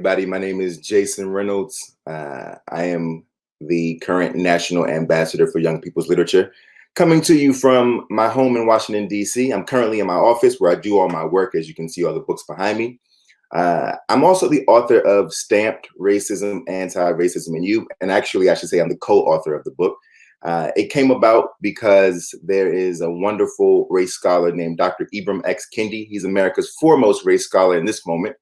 everybody. My name is Jason Reynolds. I am the current National Ambassador for Young People's Literature, coming to you from my home in Washington, D.C. I'm currently in my office where I do all my work. As you can see, all the books behind me. I'm also the author of Stamped Racism, Antiracism and You. And actually, I should say I'm the co-author of the book. It came about because there is a wonderful race scholar named Dr. Ibram X. Kendi. He's America's foremost race scholar in this moment.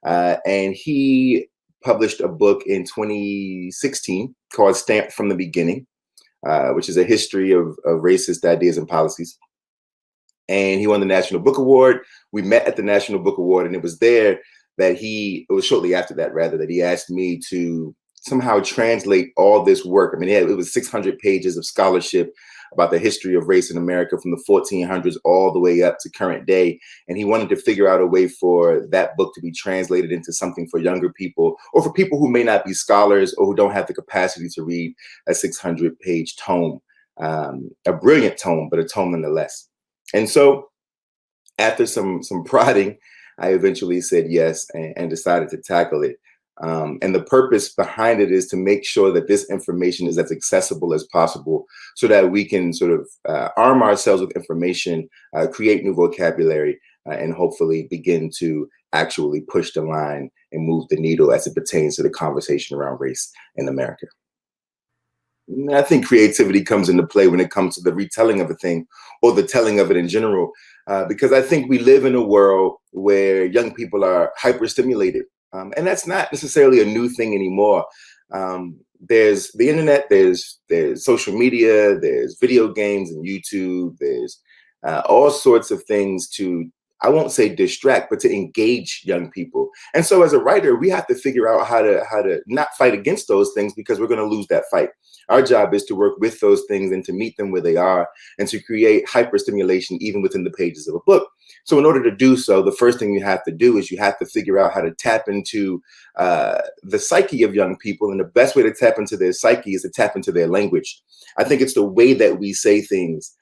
And he published a book in 2016 called Stamped from the Beginning, which is a history of racist ideas and policies. And he won the National Book Award. We met at the National Book Award, and it was there that it was shortly after that, rather, that he asked me to somehow translate all this work. I mean, it was 600 pages of scholarship about the history of race in America from the 1400s all the way up to current day. And he wanted to figure out a way for that book to be translated into something for younger people, or for people who may not be scholars or who don't have the capacity to read a 600-page tome, a brilliant tome, but a tome nonetheless. And so after some prodding, I eventually said yes and decided to tackle it. And the purpose behind it is to make sure that this information is as accessible as possible so that we can sort of arm ourselves with information, create new vocabulary, and hopefully begin to actually push the line and move the needle as it pertains to the conversation around race in America. I think creativity comes into play when it comes to the retelling of a thing or the telling of it in general, because I think we live in a world where young people are hyperstimulated. And that's not necessarily a new thing anymore. There's the internet, there's social media, there's video games and YouTube, there's all sorts of things to, I won't say distract, but to engage young people. And so as a writer, we have to figure out how to not fight against those things, because we're going to lose that fight. Our job is to work with those things and to meet them where they are and to create hyperstimulation even within the pages of a book. So in order to do so, the first thing you have to do is you have to figure out how to tap into the psyche of young people. And the best way to tap into their psyche is to tap into their language. I think it's the way that we say things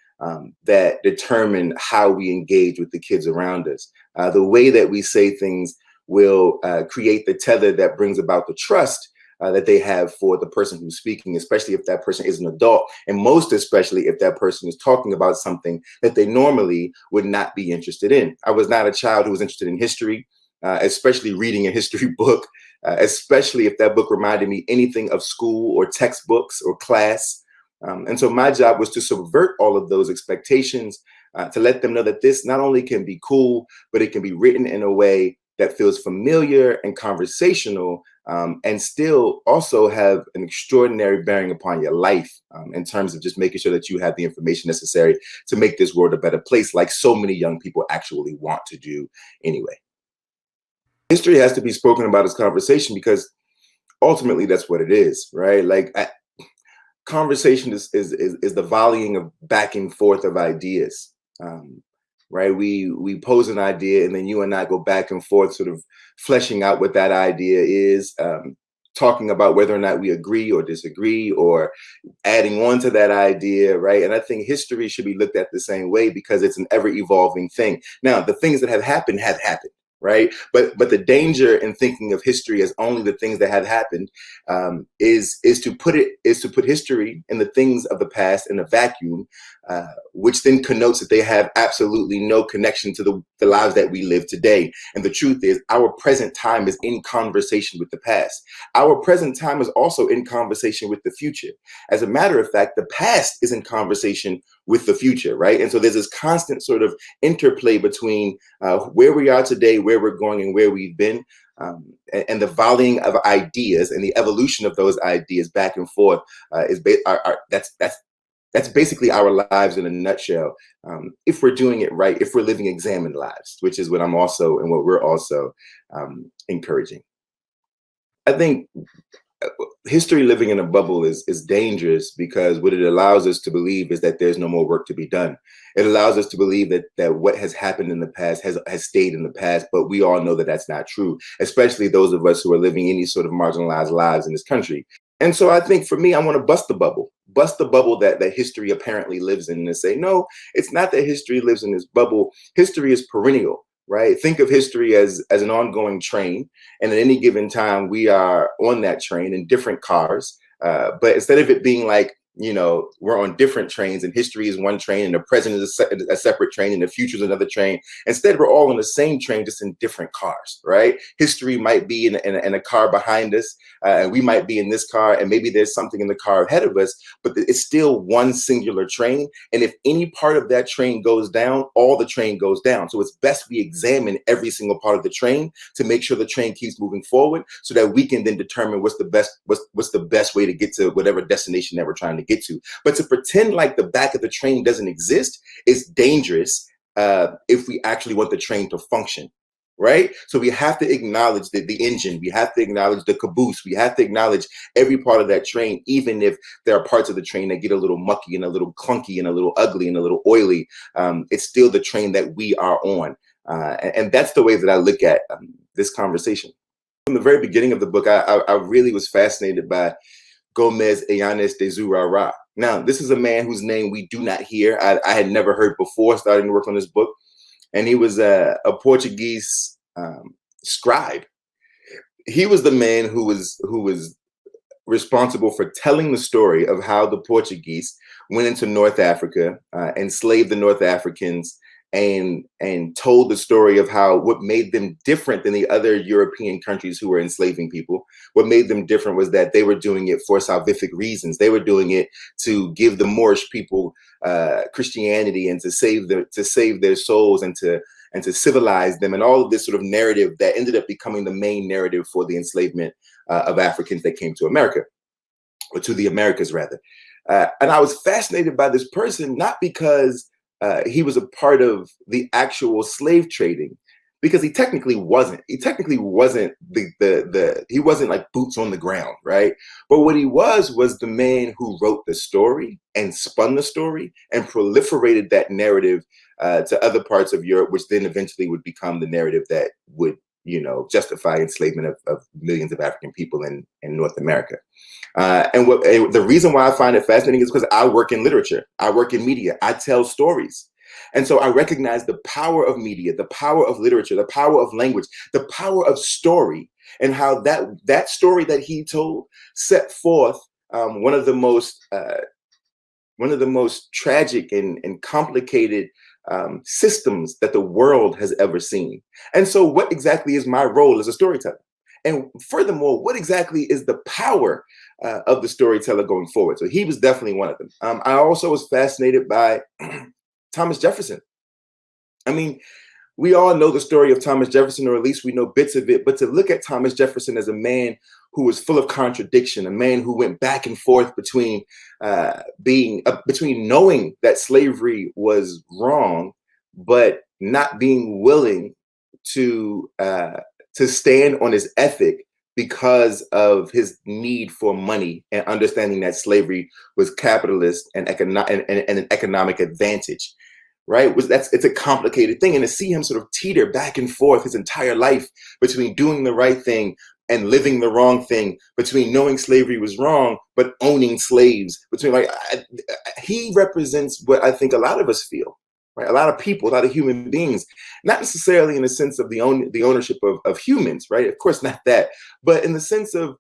that determine how we engage with the kids around us. The way that we say things will create the tether that brings about the trust that they have for the person who's speaking, especially if that person is an adult, and most especially if that person is talking about something that they normally would not be interested in. I was not a child who was interested in history, especially reading a history book, especially if that book reminded me anything of school or textbooks or class. And so my job was to subvert all of those expectations, to let them know that this not only can be cool, but it can be written in a way that feels familiar and conversational, and still also have an extraordinary bearing upon your life, in terms of just making sure that you have the information necessary to make this world a better place, like so many young people actually want to do anyway. History has to be spoken about as conversation, because ultimately that's what it is, right? Like conversation is the volleying of back and forth of ideas. Right? We pose an idea, and then you and I go back and forth, sort of fleshing out what that idea is, talking about whether or not we agree or disagree, or adding on to that idea, right? And I think history should be looked at the same way, because it's an ever-evolving thing. Now, the things that have happened, right? But the danger in thinking of history as only the things that have happened is to put history and the things of the past in a vacuum, which then connotes that they have absolutely no connection to the lives that we live today. And the truth is, our present time is in conversation with the past. Our present time is also in conversation with the future. As a matter of fact, the past is in conversation with the future, right? And so there's this constant sort of interplay between where we are today, where we're going, and where we've been, and the volleying of ideas and the evolution of those ideas back and forth that's basically our lives in a nutshell. If we're doing it right, if we're living examined lives, which is what I'm also and what we're also encouraging. I think history living in a bubble is dangerous, because what it allows us to believe is that there's no more work to be done. It allows us to believe that what has happened in the past has stayed in the past, but we all know that that's not true, especially those of us who are living any sort of marginalized lives in this country. And so I think for me, I want to bust the bubble that history apparently lives in, and say, no, it's not that history lives in this bubble. History is perennial, right? Think of history as an ongoing train, and at any given time, we are on that train in different cars. But instead of it being like, we're on different trains and history is one train and the present is a separate train and the future is another train. Instead, we're all on the same train, just in different cars, right? History might be in a car behind us, and we might be in this car, and maybe there's something in the car ahead of us, but it's still one singular train. And if any part of that train goes down, all the train goes down. So it's best we examine every single part of the train to make sure the train keeps moving forward, so that we can then determine what's the best way to get to whatever destination that we're trying to get to. But to pretend like the back of the train doesn't exist is dangerous if we actually want the train to function, right? So we have to acknowledge the engine, we have to acknowledge the caboose, we have to acknowledge every part of that train, even if there are parts of the train that get a little mucky and a little clunky and a little ugly and a little oily. It's still the train that we are on. And that's the way that I look at this conversation. From the very beginning of the book, I really was fascinated by Gomez Eyanes de Zurara. Now, this is a man whose name we do not hear. I had never heard before starting to work on this book. And he was a Portuguese scribe. He was the man who was responsible for telling the story of how the Portuguese went into North Africa, enslaved the North Africans, and told the story of how what made them different than the other European countries who were enslaving people. What made them different was that they were doing it for salvific reasons. They were doing it to give the Moorish people Christianity and to save their souls and to civilize them, and all of this sort of narrative that ended up becoming the main narrative for the enslavement of Africans that came to America, or to the Americas rather. And I was fascinated by this person, not because he was a part of the actual slave trading, because he technically wasn't. He technically wasn't he wasn't like boots on the ground, right? But what he was the man who wrote the story and spun the story and proliferated that narrative to other parts of Europe, which then eventually would become the narrative that would, justify enslavement of millions of African people in North America. And the reason why I find it fascinating is because I work in literature, I work in media, I tell stories. And so I recognize the power of media, the power of literature, the power of language, the power of story, and how that story that he told set forth one of the most tragic and complicated systems that the world has ever seen. And so what exactly is my role as a storyteller? And furthermore, what exactly is the power of the storyteller going forward? So he was definitely one of them. I also was fascinated by Thomas Jefferson. I mean, we all know the story of Thomas Jefferson, or at least we know bits of it, but to look at Thomas Jefferson as a man who was full of contradiction, a man who went back and forth between knowing that slavery was wrong, but not being willing to stand on his ethic because of his need for money, and understanding that slavery was capitalist and an economic advantage. Right? It's a complicated thing. And to see him sort of teeter back and forth his entire life between doing the right thing and living the wrong thing, between knowing slavery was wrong, but owning slaves, he represents what I think a lot of us feel, right? A lot of people, a lot of human beings, not necessarily in the sense of the ownership of humans, right? Of course, not that, but in the sense of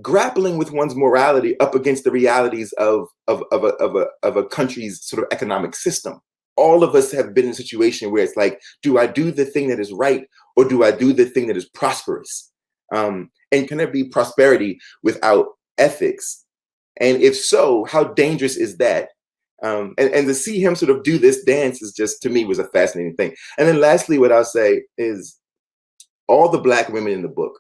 grappling with one's morality up against the realities of a country's sort of economic system. All of us have been in a situation where it's like, do I do the thing that is right, or do I do the thing that is prosperous? And can there be prosperity without ethics? And if so, how dangerous is that? And to see him sort of do this dance is just, to me, was a fascinating thing. And then lastly, what I'll say is all the Black women in the book,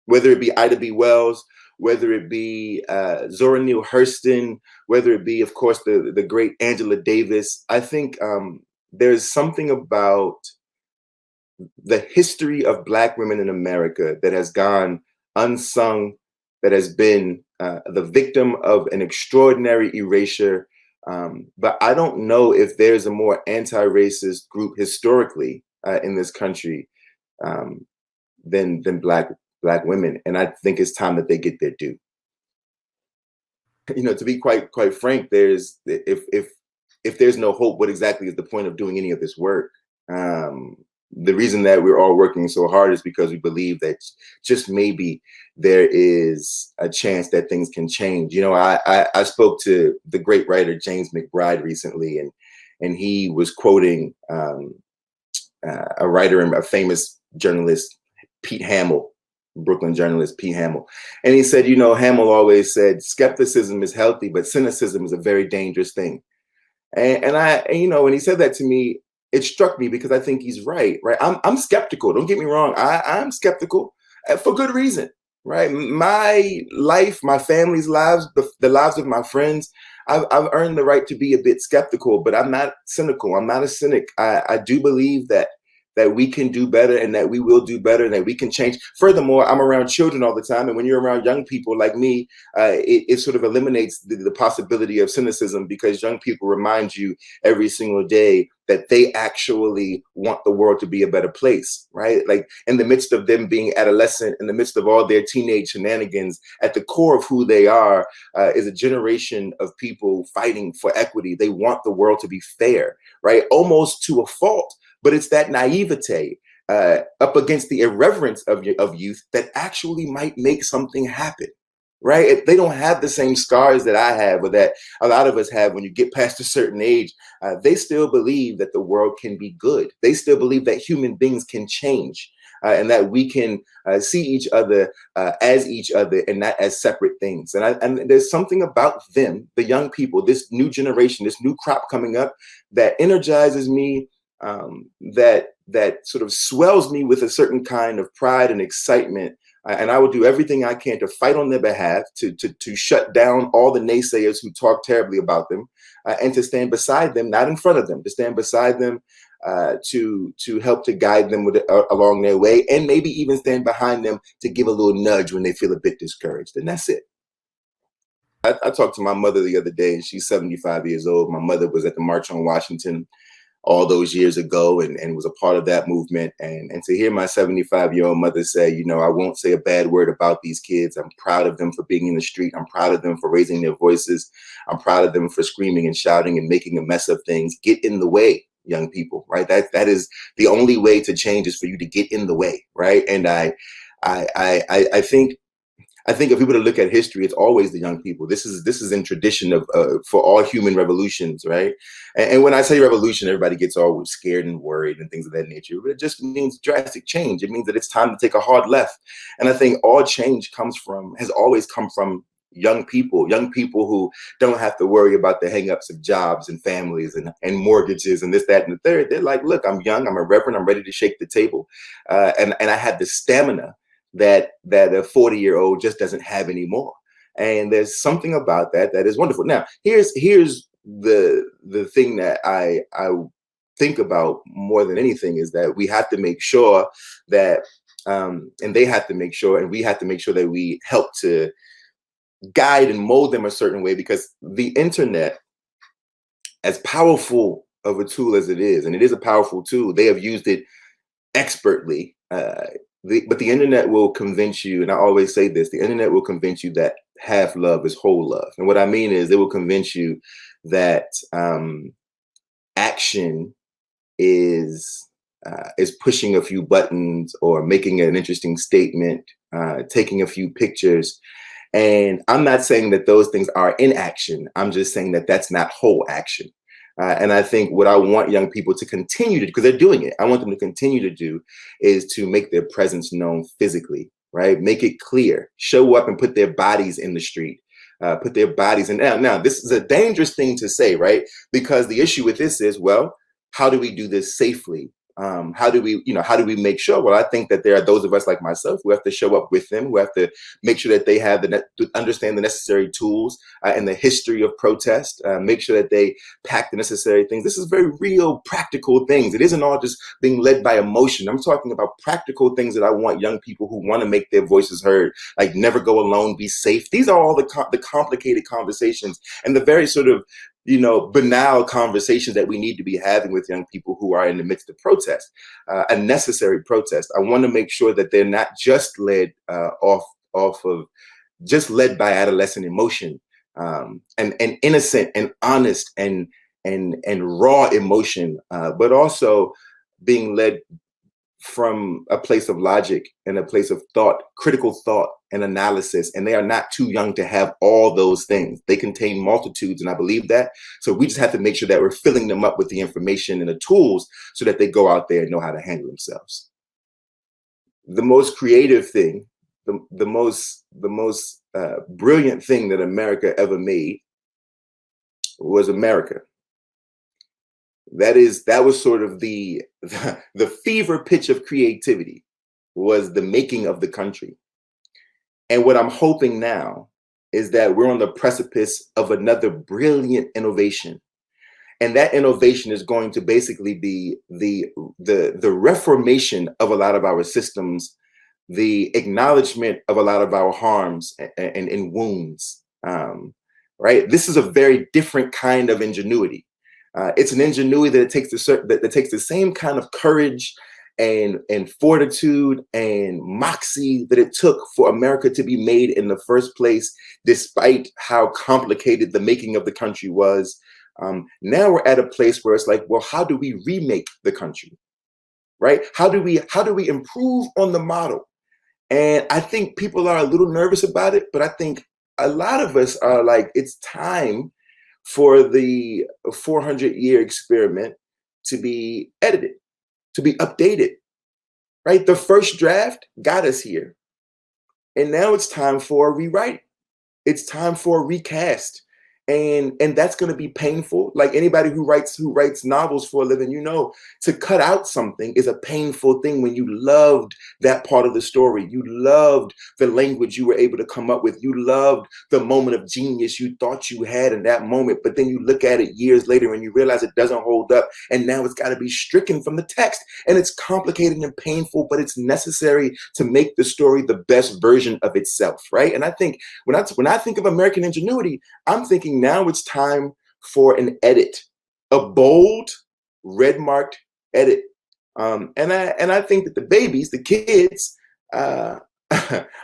whether it be Ida B. Wells, whether it be Zora Neale Hurston, whether it be, of course, the great Angela Davis. I think there's something about the history of Black women in America that has gone unsung, that has been the victim of an extraordinary erasure. But I don't know if there's a more anti-racist group historically in this country than Black women, and I think it's time that they get their due. To be quite frank, if there's no hope, what exactly is the point of doing any of this work? the reason that we're all working so hard is because we believe that just maybe there is a chance that things can change. I spoke to the great writer James McBride recently, and he was quoting a writer and a famous journalist, Pete Hamill, Brooklyn journalist Pete Hamill. And he said, Hamill always said, skepticism is healthy, but cynicism is a very dangerous thing. When he said that to me, it struck me because I think he's right. I'm skeptical. Don't get me wrong. I'm skeptical for good reason, right? My life, my family's lives, the lives of my friends, I've earned the right to be a bit skeptical, but I'm not cynical. I'm not a cynic. I do believe that we can do better and that we will do better and that we can change. Furthermore, I'm around children all the time. And when you're around young people like me, it sort of eliminates the possibility of cynicism, because young people remind you every single day that they actually want the world to be a better place, right? Like, in the midst of them being adolescent, in the midst of all their teenage shenanigans, at the core of who they are is a generation of people fighting for equity. They want the world to be fair, right? Almost to a fault. But it's that naivete up against the irreverence of youth that actually might make something happen, right? If they don't have the same scars that I have, or that a lot of us have when you get past a certain age. They still believe that the world can be good. They still believe that human beings can change, and that we can see each other as each other and not as separate things. And there's something about them, the young people, this new generation, this new crop coming up, that energizes me. That sort of swells me with a certain kind of pride and excitement, and I will do everything I can to fight on their behalf, to shut down all the naysayers who talk terribly about them, and to stand beside them, not in front of them, to stand beside them, to help to guide them along their way, and maybe even stand behind them to give a little nudge when they feel a bit discouraged. And that's it. I talked to my mother the other day, and she's 75 years old. My mother was at the March on Washington all those years ago, and was a part of that movement. And to hear my 75-year-old mother say, I won't say a bad word about these kids. I'm proud of them for being in the street. I'm proud of them for raising their voices. I'm proud of them for screaming and shouting and making a mess of things. Get in the way, young people, right? That is the only way to change, is for you to get in the way, right? And I think if we were to look at history, it's always the young people. This is in tradition of for all human revolutions, right? And when I say revolution, everybody gets all scared and worried and things of that nature. But it just means drastic change. It means that it's time to take a hard left. And I think all change has always come from young people who don't have to worry about the hangups of jobs and families and mortgages and this, that, and the third. They're like, look, I'm young, I'm irreverent, I'm ready to shake the table, and I have the stamina that a 40-year-old just doesn't have anymore. And there's something about that is wonderful. Now, here's the thing that I think about more than anything, is that we have to make sure that, and they have to make sure, and we have to make sure that we help to guide and mold them a certain way, because the internet, as powerful of a tool as it is, and it is a powerful tool, they have used it expertly. But the internet will convince you, and I always say this, the internet will convince you that half love is whole love. And what I mean is, it will convince you that action is pushing a few buttons, or making an interesting statement, taking a few pictures. And I'm not saying that those things are inaction. I'm just saying that that's not whole action. And I think what I want young people to continue to do, because they're doing it, I want them to continue to do, is to make their presence known physically, right? Make it clear, show up and put their bodies in the street, put their bodies in. Now, this is a dangerous thing to say, right? Because the issue with this is, well, how do we do this safely? How do we make sure? Well, I think that there are those of us like myself who have to show up with them, who have to make sure that they have understand the necessary tools and the history of protest, make sure that they pack the necessary things. This is very real, practical things. It isn't all just being led by emotion. I'm talking about practical things that I want young people who want to make their voices heard, like never go alone, be safe. These are all the complicated conversations and the very sort of banal conversations that we need to be having with young people who are in the midst of protest, a necessary protest. I want to make sure that they're not just led just led by adolescent emotion, and innocent and honest and raw emotion, but also being led from a place of logic and a place of thought, critical thought and analysis. And they are not too young to have all those things. They contain multitudes, and I believe that. So we just have to make sure that we're filling them up with the information and the tools so that they go out there and know how to handle themselves. The most creative thing, the most brilliant thing that America ever made was America. That was sort of the fever pitch of creativity, was the making of the country. And what I'm hoping now is that we're on the precipice of another brilliant innovation. And that innovation is going to basically be the reformation of a lot of our systems, the acknowledgement of a lot of our harms and wounds. Right? This is a very different kind of ingenuity. It's an ingenuity that takes the same kind of courage and fortitude and moxie that it took for America to be made in the first place, despite how complicated the making of the country was. Now we're at a place where it's like, well, how do we remake the country, right? How do we improve on the model? And I think people are a little nervous about it, but I think a lot of us are like, it's time for the 400-year experiment to be edited, to be updated, right? The first draft got us here. And now it's time for a rewrite. It's time for a recast. And that's going to be painful. Like anybody who writes novels for a living, you know, to cut out something is a painful thing when you loved that part of the story. You loved the language you were able to come up with. You loved the moment of genius you thought you had in that moment. But then you look at it years later and you realize it doesn't hold up. And now it's got to be stricken from the text. And it's complicated and painful, but it's necessary to make the story the best version of itself, right? And I think when I think of American ingenuity, I'm thinking now it's time for an edit, a bold, red marked edit. And I think that the babies, the kids, are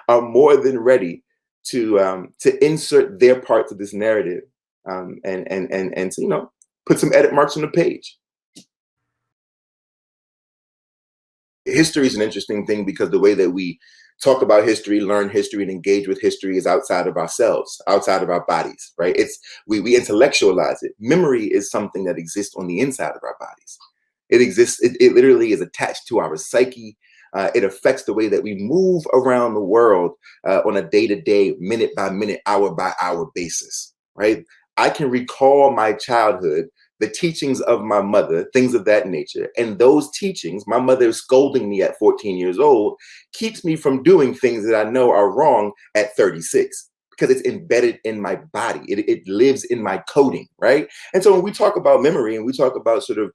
more than ready to insert their parts of this narrative, and to, you know, put some edit marks on the page. History is an interesting thing because the way that we talk about history, learn history, and engage with history is outside of ourselves, outside of our bodies, right? We intellectualize it. Memory is something that exists on the inside of our bodies. It exists, it literally is attached to our psyche. It affects the way that we move around the world on a day-to-day, minute-by-minute, hour-by-hour basis, right? I can recall my childhood, the teachings of my mother, things of that nature. And those teachings, my mother scolding me at 14 years old, keeps me from doing things that I know are wrong at 36, because it's embedded in my body. It lives in my coding, right? And so when we talk about memory and we talk about sort of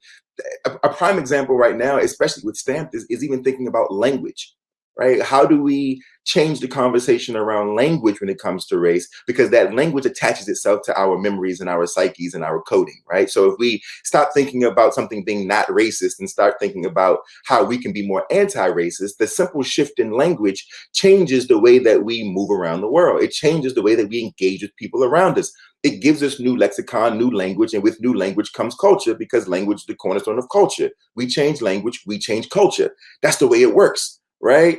a prime example right now, especially with Stamped, is even thinking about language, right? How do we change the conversation around language when it comes to race? Because that language attaches itself to our memories and our psyches and our coding, right? So if we stop thinking about something being not racist and start thinking about how we can be more anti-racist, the simple shift in language changes the way that we move around the world. It changes the way that we engage with people around us. It gives us new lexicon, new language, and with new language comes culture, because language is the cornerstone of culture. We change language, we change culture. That's the way it works, right?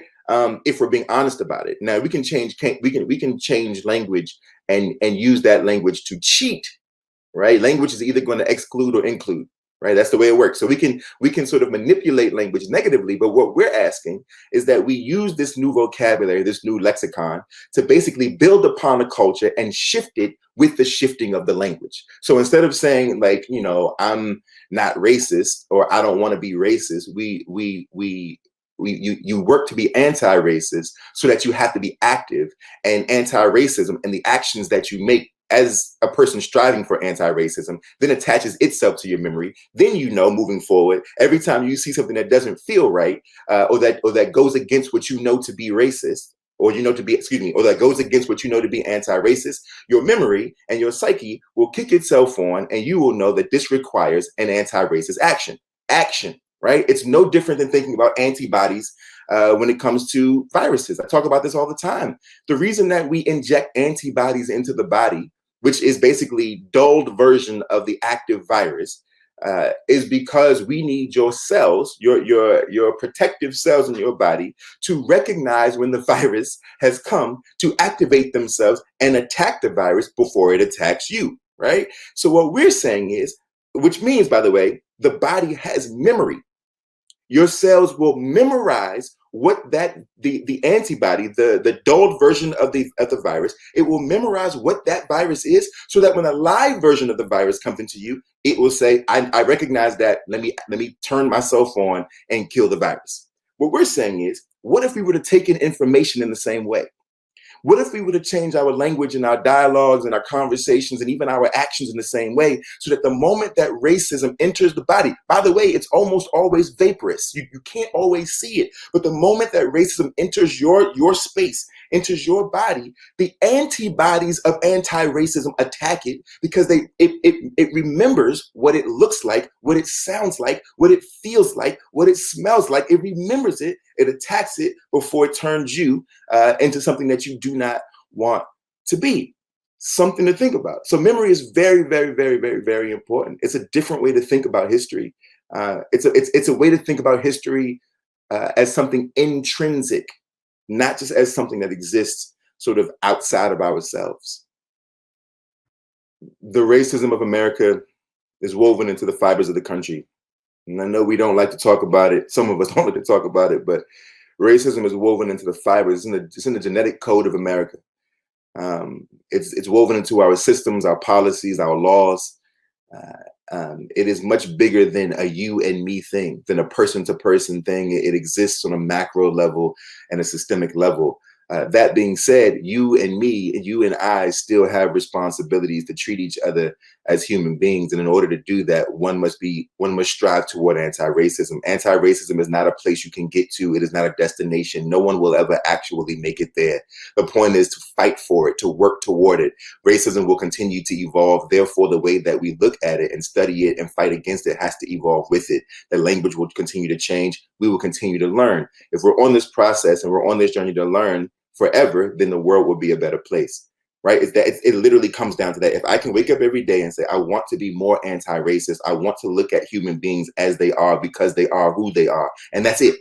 If we're being honest about it. Now we can change language and use that language to cheat, right? Language is either going to exclude or include, right? That's the way it works. So we can sort of manipulate language negatively, but what we're asking is that we use this new vocabulary, this new lexicon, to basically build upon a culture and shift it with the shifting of the language. So instead of saying, like, you know, I'm not racist or I don't want to be racist, you work to be anti-racist so that you have to be active, and anti-racism and the actions that you make as a person striving for anti-racism then attaches itself to your memory. Then, you know, moving forward, every time you see something that doesn't feel right, or that goes against what you know to be racist, or that goes against what you know to be anti-racist, your memory and your psyche will kick itself on, and you will know that this requires an anti-racist action. Right? It's no different than thinking about antibodies when it comes to viruses. I talk about this all the time. The reason that we inject antibodies into the body, which is basically dulled version of the active virus, is because we need your cells, your protective cells in your body, to recognize when the virus has come to activate themselves and attack the virus before it attacks you, right? So what we're saying is, which means, by the way, the body has memory. Your cells will memorize what the antibody, the dulled version of the virus, it will memorize what that virus is, so that when a live version of the virus comes into you, it will say, I recognize that. Let me turn myself on and kill the virus. What we're saying is, what if we would have taken information in the same way? What if we would have changed our language and our dialogues and our conversations and even our actions in the same way, so that the moment that racism enters the body, by the way, it's almost always vaporous. You can't always see it. But the moment that racism enters your space, enters your body, the antibodies of anti-racism attack it, because it remembers what it looks like, what it sounds like, what it feels like, what it smells like. It remembers it. It attacks it before it turns you into something that you do not want to be. Something to think about. So memory is very, very, very, very, very important. It's a different way to think about history. It's a way to think about history as something intrinsic, not just as something that exists sort of outside of ourselves. The racism of America is woven into the fibers of the country. And I know we don't like to talk about it. Some of us don't like to talk about it, but racism is woven into the fibers. It's in the genetic code of America. It's woven into our systems, our policies, our laws. It is much bigger than a you and me thing, than a person-to-person thing. It exists on a macro level and a systemic level. That being said, you and me, and you and I still have responsibilities to treat each other as human beings. And in order to do that, one must strive toward anti-racism. Anti-racism is not a place you can get to. It is not a destination. No one will ever actually make it there. The point is to fight for it, to work toward it. Racism will continue to evolve. Therefore, the way that we look at it and study it and fight against it has to evolve with it. The language will continue to change. We will continue to learn. If we're on this process and we're on this journey to learn forever, then the world will be a better place, right? It literally comes down to that. If I can wake up every day and say, I want to be more anti-racist, I want to look at human beings as they are, because they are who they are, and that's it,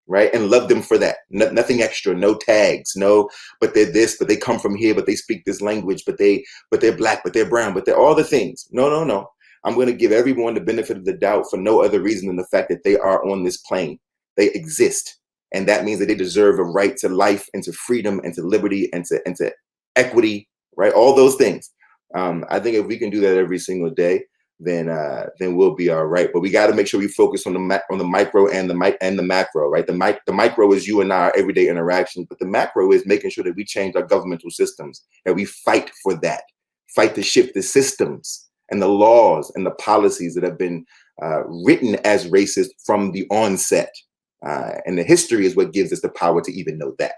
right? And love them for that. Nothing extra, no tags, no, but they're this, but they come from here, but they speak this language, but they're black, but they're brown, but they're all the things. No. I'm going to give everyone the benefit of the doubt for no other reason than the fact that they are on this plane. They exist. And that means that they deserve a right to life and to freedom and to liberty and to equity, right? All those things. I think if we can do that every single day, then we'll be all right. But we got to make sure we focus on the micro and the macro, right? The micro is you and I, our everyday interactions, but the macro is making sure that we change our governmental systems, that we fight for that, fight to shift the systems and the laws and the policies that have been written as racist from the onset. And the history is what gives us the power to even know that.